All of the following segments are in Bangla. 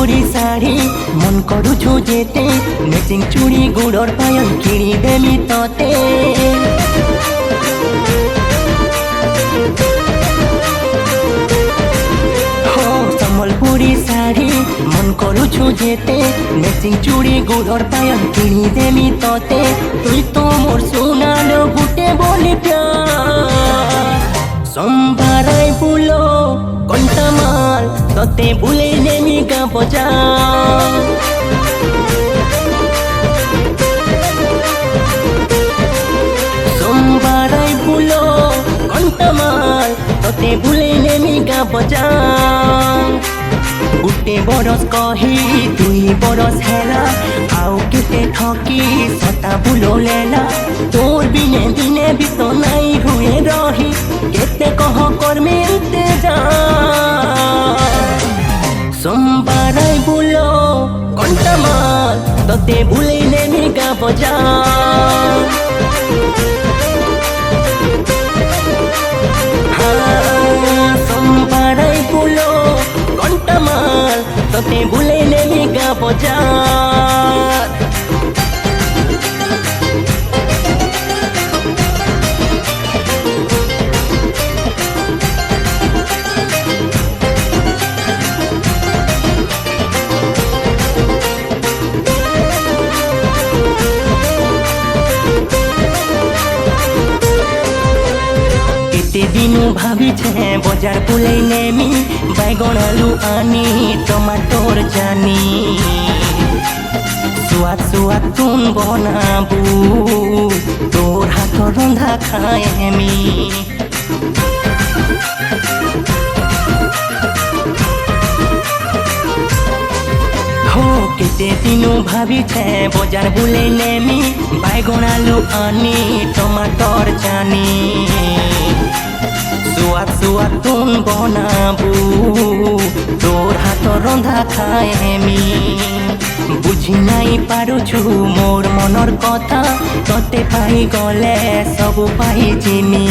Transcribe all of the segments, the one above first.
সম্বলপুরি শাড়ি মন করুছু যেতে ম্যাচিং চুড়ি গুড়র পায়ল কিনি দেমি ততে সম্বলপুরি শাড়ি মন করুছু যেতে ম্যাচিং চুড়ি গুড়র পায়ল কিনি দেমি ততে তুই তো মোর সোনালো গুটে বলি প্যার সম্ভারাই বুলো কণ্টামাল ততে ভুলে নেমি গা বজা সম্ভারাই বুলো কণ্টামাল ততে ভুলে নেমি গা বজা গোটে বরস কহি দুই বরস হেলা আউ কেতে ঠকি সতা বুলো লেলা তোর বিনে দিনে বিত নাই হুয়ে রহি কেতে কহ কর্মে উতে যা সম্বারাই বুলো কণ্টামাল ততে ভুলে নেমি গা বজা সম্বারাই বুলো কণ্টামাল ততে ভুলে নেমি গা বজা দিনু ভাবিছে বজার বুলাই নেমি বাইগণ আলু আনি টমাটোর জানি সুয়াদ সুয়াদ তুন বনাবু তোর হাত রন্ধা খায় আমি কেতে দিনু ভাবিছে বজার বুলাই নেমি বাইগণ আলু আনি টমাটোর জানি সুয়াদ সুয়াদ তুন বনাবু তোর হাত রন্ধা খায় আমি বুঝি নাই পারুছু মোর মনর কথা ততে পাই গলে সবু পাই জিমি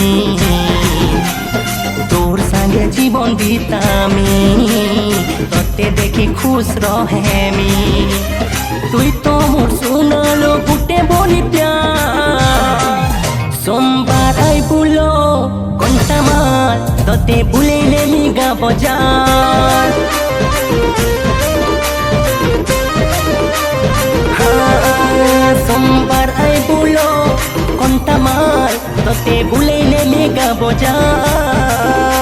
তোর সাঙ্গে জীবন দিতামি ততে দেখি খুশ রহেমি তুই তো মোর সোনালো গুটে বলি প্যার সম্বারাই বুলো কণ্টামাল ততে ভুলে নেমি গা বজার সম্বারাই বুলো কণ্টামাল ততে ভুলে নেমি গা বজার